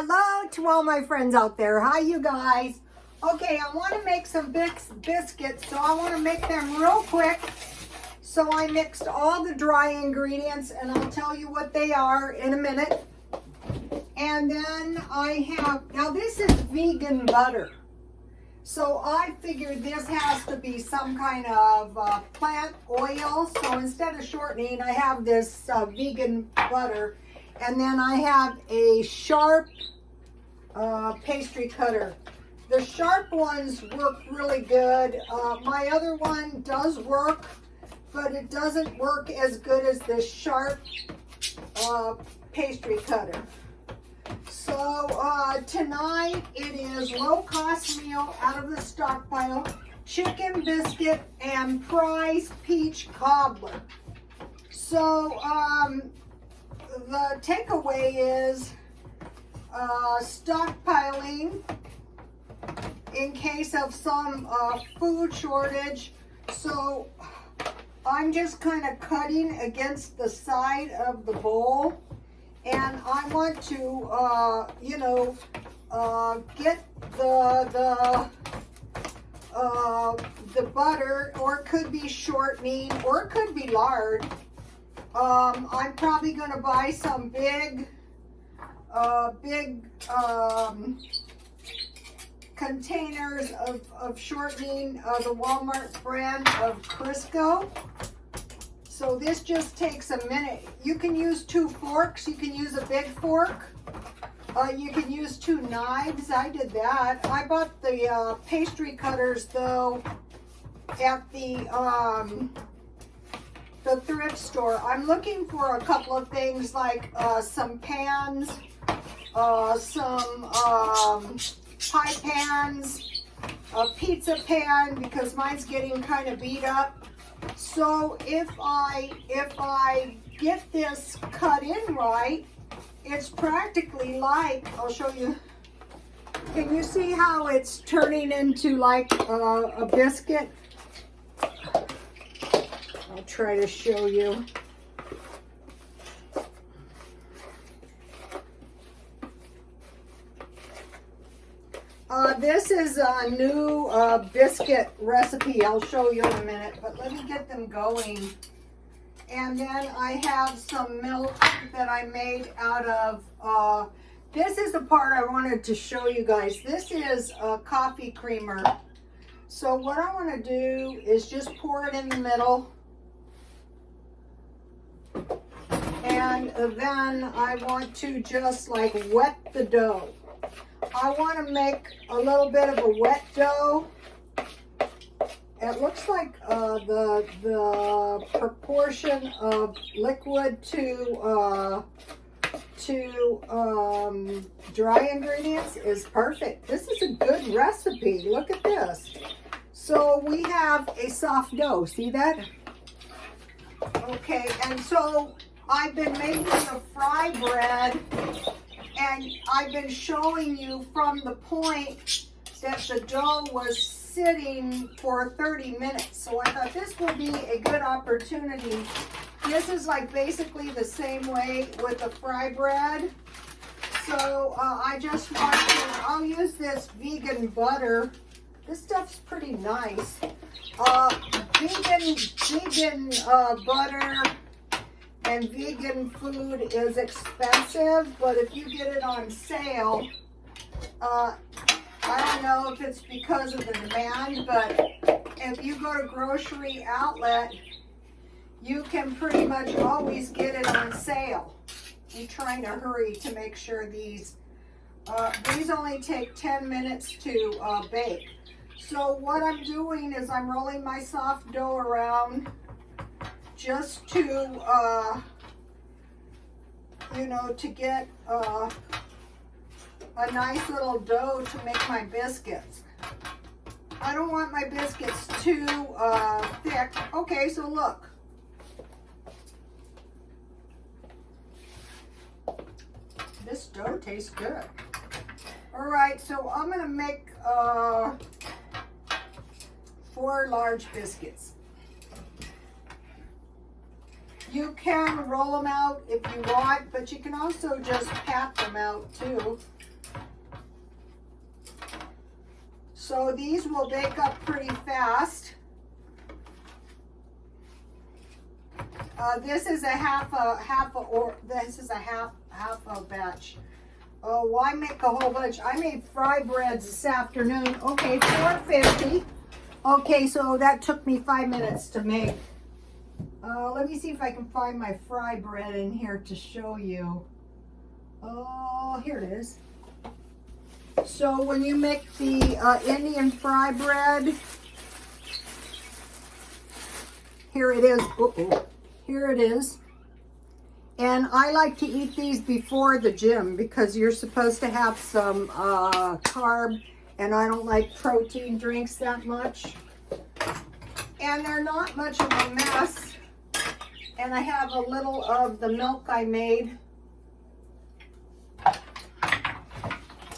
Hello to all my friends out there. Hi, you guys. Okay, I want to make some biscuits, so I want to make them real quick. So I mixed all the dry ingredients, and I'll tell you what they are in a minute. And then I have, now this is vegan butter. So I figured this has to be some kind of plant oil. So instead of shortening, I have this vegan butter. And then I have a sharp pastry cutter. The sharp ones work really good. My other one does work, but it doesn't work as good as the sharp pastry cutter. So tonight it is low-cost meal out of the stockpile, chicken biscuit and prize peach cobbler. So the takeaway is stockpiling in case of some food shortage. So I'm just kind of cutting against the side of the bowl, and I want to get the butter, or it could be shortening, or it could be lard. I'm probably going to buy some big containers of shortening, the Walmart brand of Crisco. So this just takes a minute. You can use 2 forks. You can use a big fork. You can use 2 knives. I did that. I bought the pastry cutters though at the thrift store. I'm looking for a couple of things like some pans, some pie pans, a pizza pan, because mine's getting kind of beat up. So if I get this cut in right, it's practically like, I'll show you. Can you see how it's turning into like a biscuit? I'll try to show you. This is a new biscuit recipe. I'll show you in a minute, but let me get them going. And then I have some milk that I made out of, this is the part I wanted to show you guys. This is a coffee creamer. So what I want to do is just pour it in the middle. And then I want to just like wet the dough. I want to make a little bit of a wet dough. It looks like the proportion of liquid to dry ingredients is perfect. This is a good recipe. Look at this. So we have a soft dough. See that? Okay, and so I've been making the fry bread, and I've been showing you from the point that the dough was sitting for 30 minutes. So I thought this will be a good opportunity. This is like basically the same way with the fry bread. So I just want to, I'll use this vegan butter. This stuff's pretty nice. Vegan butter and vegan food is expensive, but if you get it on sale, I don't know if it's because of the demand, but if you go to grocery outlet, you can pretty much always get it on sale. I'm trying to hurry to make sure these only take 10 minutes to bake. So what I'm doing is I'm rolling my soft dough around just to, to get a nice little dough to make my biscuits. I don't want my biscuits too thick. Okay, so look. This dough tastes good. All right, so I'm gonna make 4 large biscuits. You can roll them out if you want, but you can also just pat them out too. So these will bake up pretty fast. This is a half a batch. Oh, why make a whole bunch? I made fry breads this afternoon. Okay, $4.50. Okay, so that took me 5 minutes to make. Let me see if I can find my fry bread in here to show you. Oh, here it is. So when you make the Indian fry bread, here it is. Here it is. And I like to eat these before the gym because you're supposed to have some carb, and I don't like protein drinks that much. And they're not much of a mess. And I have a little of the milk I made.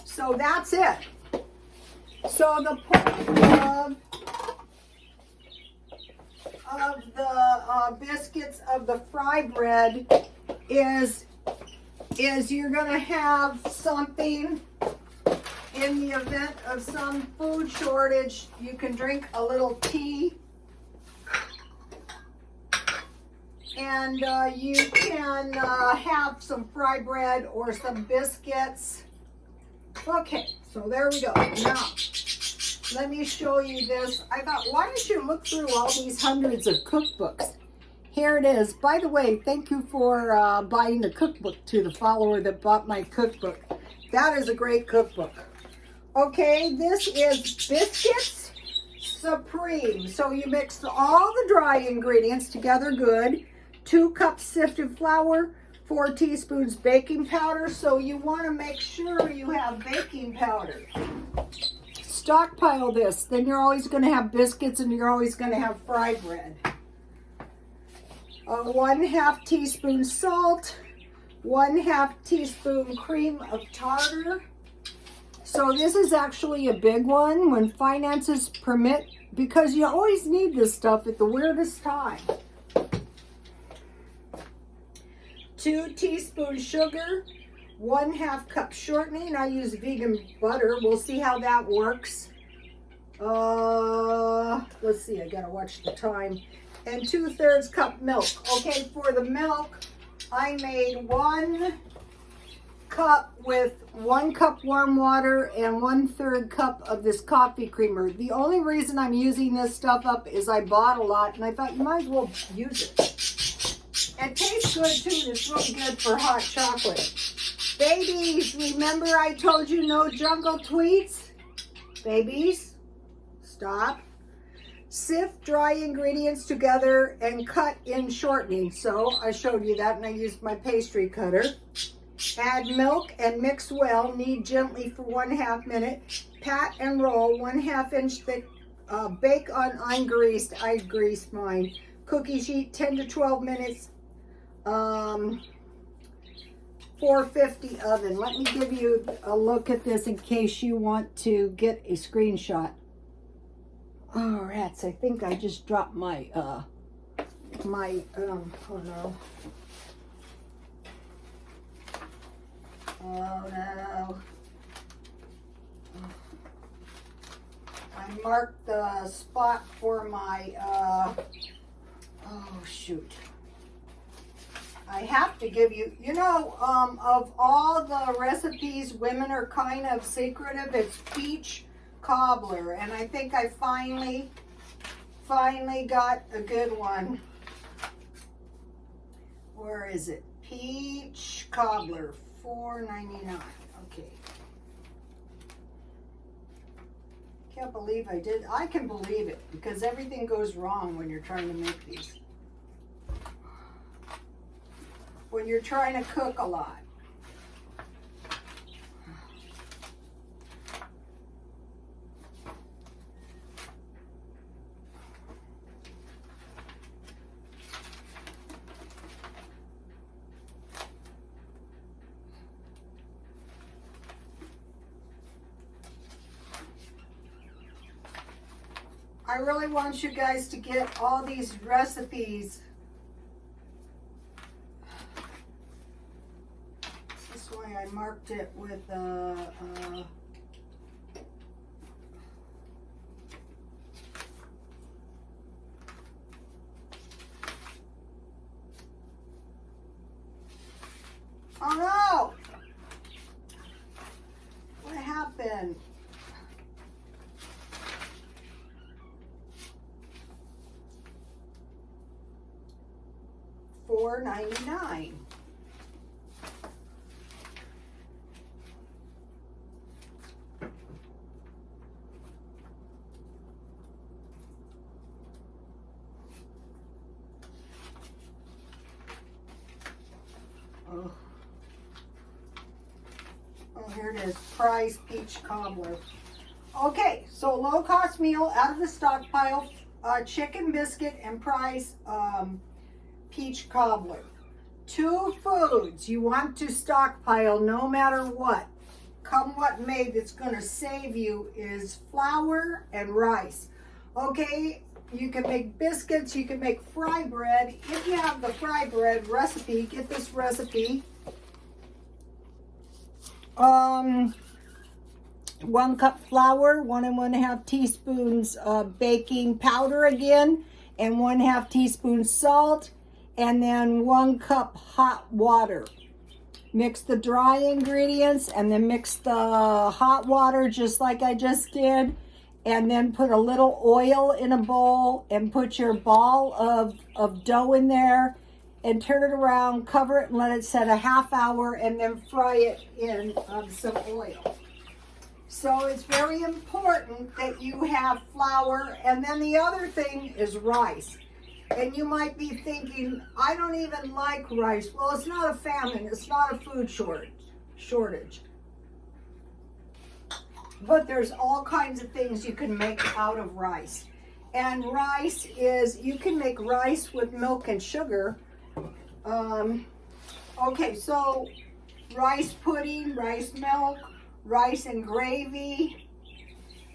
So that's it. So the point of the biscuits of the fry bread is you're gonna have something in the event of some food shortage. You can drink a little tea, and you can have some fry bread or some biscuits. Okay, so there we go. Now, let me show you this. I thought, why don't you look through all these hundreds of cookbooks? Here it is. By the way, thank you for buying the cookbook to the follower that bought my cookbook. That is a great cookbook. Okay, this is Biscuits Supreme. So you mix all the dry ingredients together good. 2 cups sifted flour, 4 teaspoons baking powder. So you want to make sure you have baking powder. Stockpile this, then you're always going to have biscuits and you're always going to have fry bread. 1/2 teaspoon salt, 1/2 teaspoon cream of tartar. So this is actually a big one when finances permit, because you always need this stuff at the weirdest time. 2 teaspoons sugar, 1/2 cup shortening. I use vegan butter. We'll see how that works. Let's see, I gotta watch the time. And 2/3 cup milk. Okay, for the milk, I made 1 cup with 1 cup warm water and 1/3 cup of this coffee creamer. The only reason I'm using this stuff up is I bought a lot and I thought you might as well use it. It tastes good too. It's really good for hot chocolate. Babies, remember I told you no jungle tweets? Babies, stop. Sift dry ingredients together and cut in shortening. So I showed you that and I used my pastry cutter. Add milk and mix well. Knead gently for 1/2 minute. Pat and roll 1/2 inch thick. Bake on ungreased. I greased mine. Cookie sheet 10 to 12 minutes. 450 oven. Let me give you a look at this in case you want to get a screenshot. Oh, rats, I think I just dropped my, oh no. Oh no. I marked the spot for my, oh shoot. I have to give you, you know, of all the recipes women are kind of secretive, it's peach cobbler, and I think I finally got a good one. Where is it? Peach cobbler, $4.99. Okay. Can't believe I did. I can believe it because everything goes wrong when you're trying to make these. When you're trying to cook a lot. I really want you guys to get all these recipes. This why I marked it with in $4.99. Oh, here it is, Prize Peach Cobbler. Okay, so low cost meal out of the stockpile, chicken biscuit and Prize Peach Cobbler. 2 foods you want to stockpile no matter what, come what may, that's going to save you is flour and rice. Okay, you can make biscuits, you can make fry bread. If you have the fry bread recipe, get this recipe. 1 cup flour, 1 1/2 teaspoons baking powder again, and 1/2 teaspoon salt, and then 1 cup hot water. Mix the dry ingredients and then mix the hot water just like I just did, and then put a little oil in a bowl and put your ball of dough in there and turn it around, cover it and let it set a ½ hour, and then fry it in some oil. So it's very important that you have flour. And then the other thing is rice. And you might be thinking, I don't even like rice. Well, it's not a famine. It's not a food shortage. But there's all kinds of things you can make out of rice. And rice is, you can make rice with milk and sugar. Okay, so rice pudding, rice milk, rice and gravy.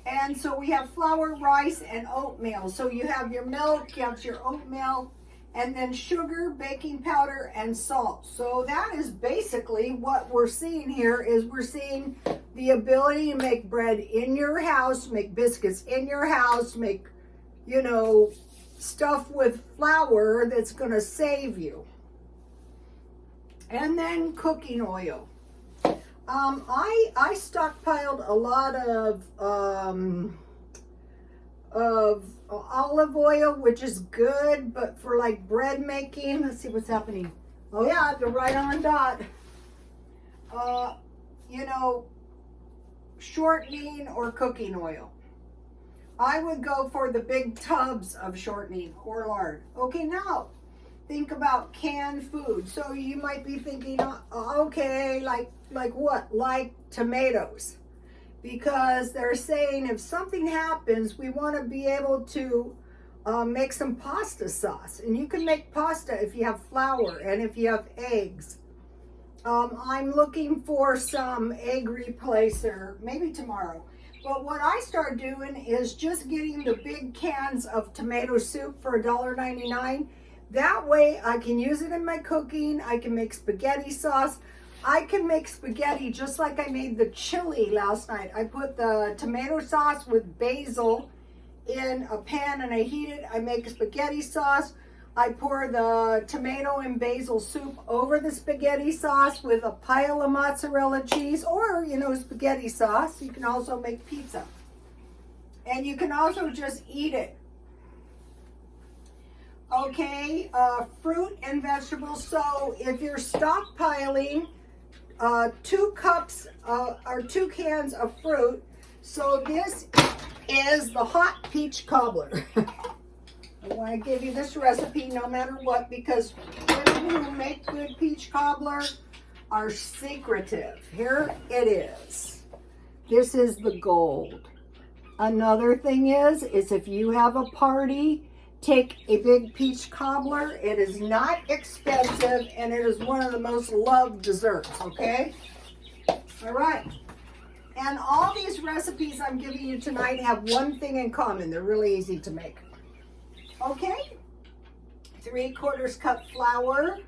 And so we have flour, rice, and oatmeal. So you have your milk, you have your oatmeal, and then sugar, baking powder, and salt. So that is basically what we're seeing here, is we're seeing the ability to make bread in your house, make biscuits in your house, make, you know, stuff with flour that's going to save you. And then cooking oil. I stockpiled a lot of olive oil, which is good, but for like bread making, let's see what's happening. Oh yeah, they're right on dot. You know, shortening or cooking oil. I would go for the big tubs of shortening or lard. Okay, now think about canned food. So you might be thinking, okay, like what? Like tomatoes. Because they're saying if something happens, we want to be able to make some pasta sauce. And you can make pasta if you have flour and if you have eggs. I'm looking for some egg replacer, maybe tomorrow. But what I start doing is just getting the big cans of tomato soup for $1.99. That way I can use it in my cooking. I can make spaghetti sauce. I can make spaghetti just like I made the chili last night. I put the tomato sauce with basil in a pan and I heat it. I make a spaghetti sauce. I pour the tomato and basil soup over the spaghetti sauce with a pile of mozzarella cheese, or, you know, spaghetti sauce. You can also make pizza. And you can also just eat it. Okay, fruit and vegetables. So if you're stockpiling 2 cups or 2 cans of fruit, so this is the hot peach cobbler. I want to give you this recipe no matter what, because women who make good peach cobbler are secretive. Here it is. This is the gold. Another thing is if you have a party, take a big peach cobbler. It is not expensive, and it is one of the most loved desserts, okay? All right. And all these recipes I'm giving you tonight have one thing in common. They're really easy to make. Okay? 3/4 cup flour,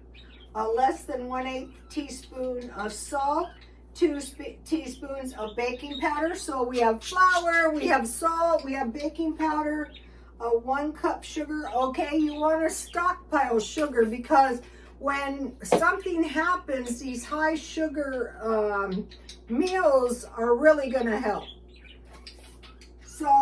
less than 1/8 teaspoon of salt, 2 teaspoons of baking powder. So we have flour, we have salt, we have baking powder, 1 cup sugar. Okay, you want to stockpile sugar, because when something happens, these high sugar meals are really going to help. So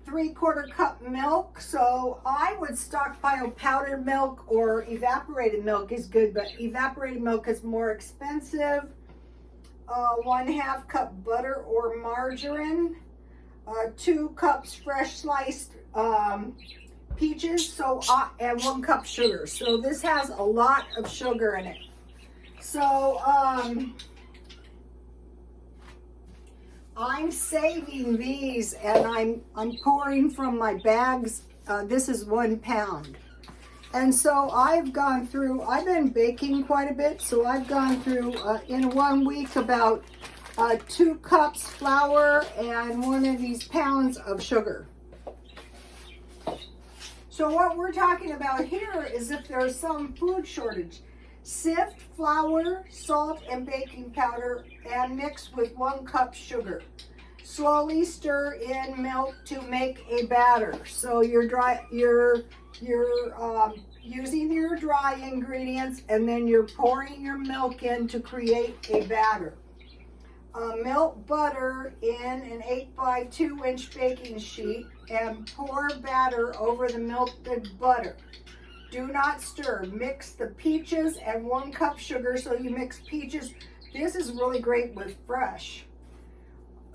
3/4 cup milk. So I would stockpile powdered milk, or evaporated milk is good, but evaporated milk is more expensive. 1/2 cup butter or margarine. 2 cups fresh sliced peaches, so and 1 cup sugar. So this has a lot of sugar in it. So I'm saving these, and I'm pouring from my bags. This is 1 pound. And so I've been baking quite a bit, so I've gone through in 1 week about 2 cups flour and 1 of these pounds of sugar. So what we're talking about here is if there's some food shortage, sift flour, salt, and baking powder and mix with 1 cup sugar. Slowly stir in milk to make a batter. So you're using your dry ingredients, and then you're pouring your milk in to create a batter. Melt butter in an 8 by 2 inch baking sheet and pour batter over the melted butter. Do not stir. Mix the peaches and 1 cup sugar. So you mix peaches. This is really great with fresh.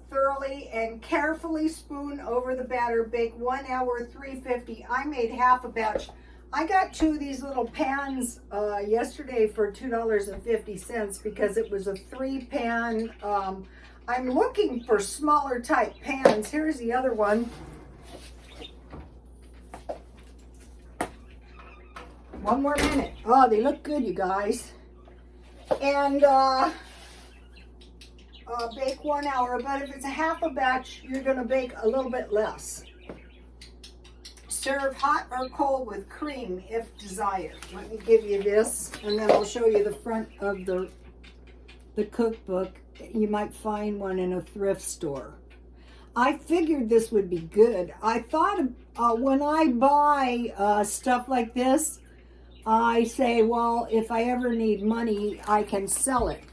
Thoroughly and carefully spoon over the batter. Bake 1 hour, 350. I made half a batch. I got 2 of these little pans yesterday for $2.50 because it was a 3-pan. I'm looking for smaller type pans. Here's the other one. One more minute. Oh, they look good, you guys. And bake 1 hour, but if it's a half a batch, you're going to bake a little bit less. Serve hot or cold with cream if desired. Let me give you this, and then I'll show you the front of the cookbook. You might find one in a thrift store. I figured this would be good. I thought when I buy stuff like this, I say, well, if I ever need money, I can sell it.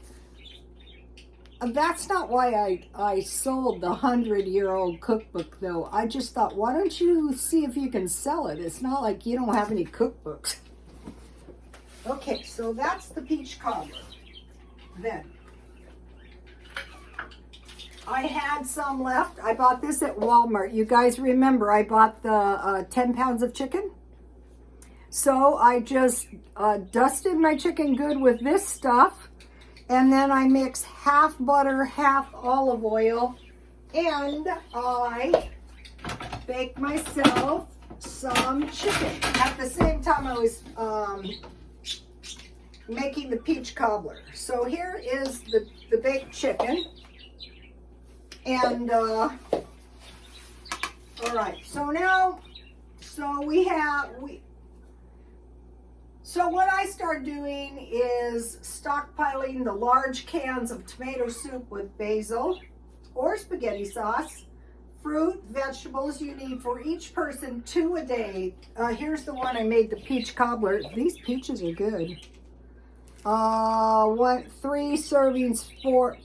That's not why I sold the 100-year-old cookbook, though. I just thought, why don't you see if you can sell it? It's not like you don't have any cookbooks. Okay, so that's the peach cobbler. Then, I had some left. I bought this at Walmart. You guys remember I bought the 10 pounds of chicken? So I just dusted my chicken good with this stuff. And then I mix half butter, half olive oil, and I bake myself some chicken. At the same time I was making the peach cobbler. So here is the baked chicken. And, all right, so now, So what I start doing is stockpiling the large cans of tomato soup with basil or spaghetti sauce, fruit, vegetables you need for each person, 2 a day. Here's the one I made, the peach cobbler. These peaches are good. 3 servings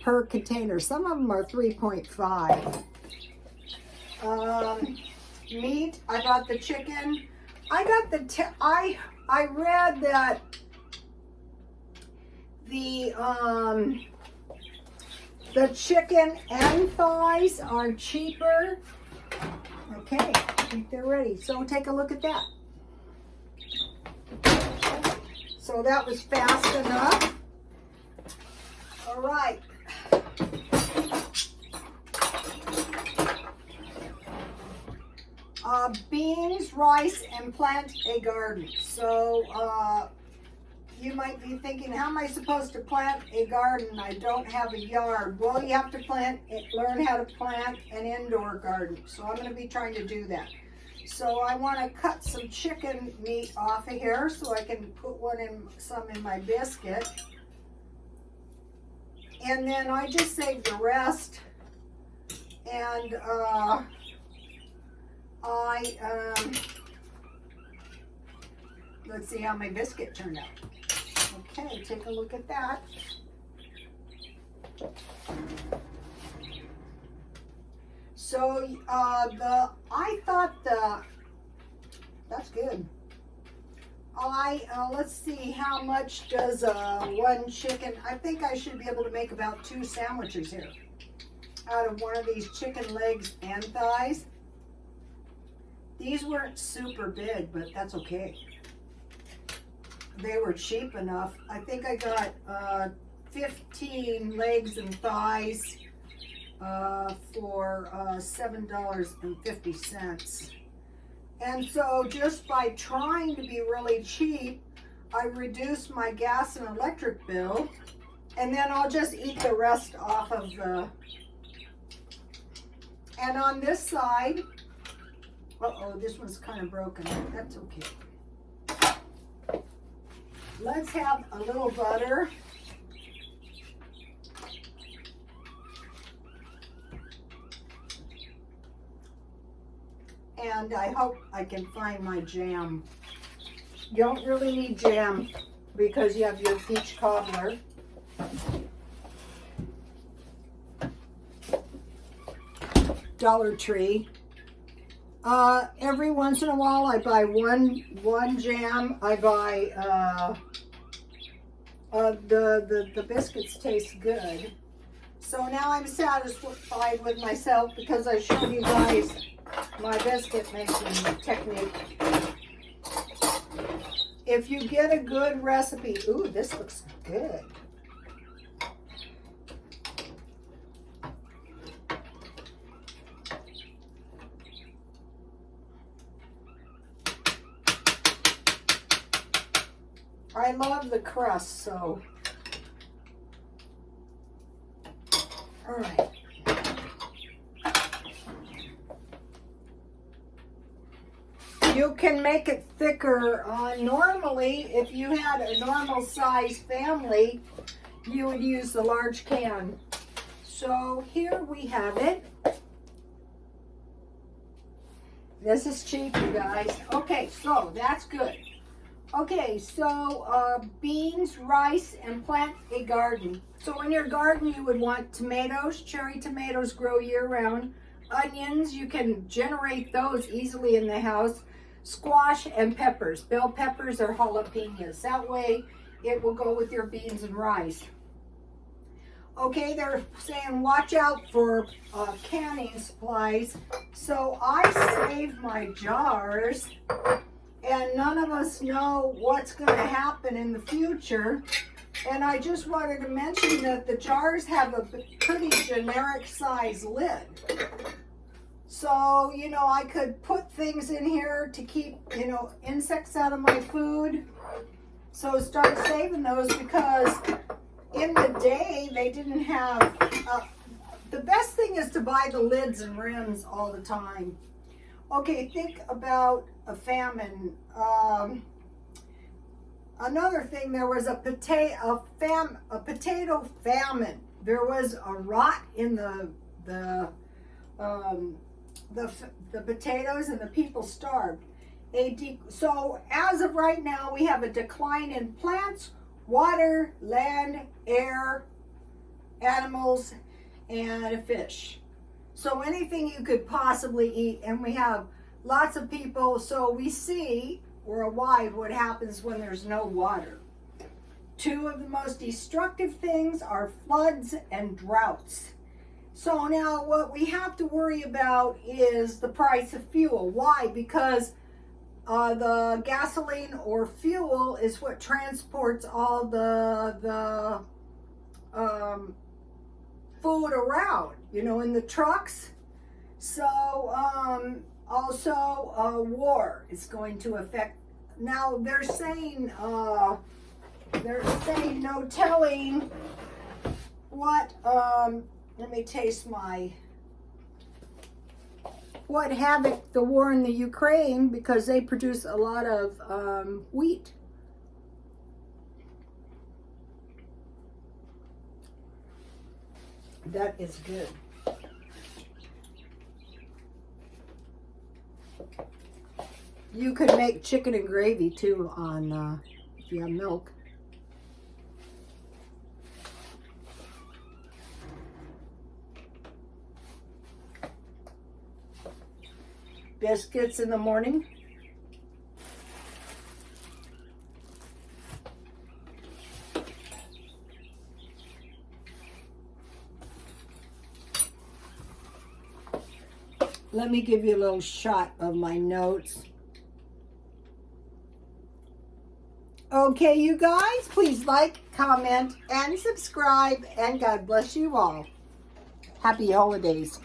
per container. Some of them are 3.5. Meat, I got the chicken. I got I read that the chicken and thighs are cheaper. Okay, I think they're ready. So take a look at that. So that was fast enough. All right. Beans, rice, and plant a garden. So you might be thinking, how am I supposed to plant a garden? I don't have a yard. Well, you have to learn how to plant an indoor garden. So I'm going to be trying to do that. So I want to cut some chicken meat off of here so I can put some in my biscuit. And then I just save the rest. And Let's see how my biscuit turned out. Okay, take a look at that. So I thought that's good. Let's see, how much does one chicken? I think I should be able to make about 2 sandwiches here out of one of these chicken legs and thighs. These weren't super big, but that's okay. They were cheap enough. I think I got 15 legs and thighs for $7.50. And so just by trying to be really cheap, I reduced my gas and electric bill, and then I'll just eat the rest off of the, and on this side, uh-oh, this one's kind of broken. That's okay. Let's have a little butter. And I hope I can find my jam. You don't really need jam because you have your peach cobbler. Dollar Tree. Every once in a while I buy one jam. I buy the biscuits taste good. So now I'm satisfied with myself because I showed you guys my biscuit making technique. If you get a good recipe, ooh, this looks good. I love the crust, so. All right. You can make it thicker. Normally, if you had a normal size family, you would use the large can. So here we have it. This is cheap, you guys. Okay, so that's good. Okay, so beans, rice, and plant a garden. So in your garden, you would want tomatoes. Cherry tomatoes grow year-round. Onions, you can generate those easily in the house. Squash and peppers. Bell peppers or jalapenos. That way, it will go with your beans and rice. Okay, they're saying watch out for canning supplies. So I saved my jars. And none of us know what's going to happen in the future. And I just wanted to mention that the jars have a pretty generic size lid. So, you know, I could put things in here to keep, you know, insects out of my food. So start saving those because in the day they didn't have, the best thing is to buy the lids and rims all the time. Okay, think about a famine. Another thing, there was a potato famine. There was a rot in the potatoes, and the people starved. So as of right now, we have a decline in plants, water, land, air, animals, and fish. So anything you could possibly eat, and we have lots of people, so we see worldwide what happens when there's no water. 2 of the most destructive things are floods and droughts. So now what we have to worry about is the price of fuel. Why? Because the gasoline or fuel is what transports all the food around, you know, in the trucks. So also war is going to affect. Now they're saying no telling what let me taste what havoc the war in the Ukraine, because they produce a lot of wheat. That is good. You could make chicken and gravy too on if you have milk. Biscuits in the morning. Let me give you a little shot of my notes. Okay, you guys, please like, comment, and subscribe, and God bless you all. Happy holidays.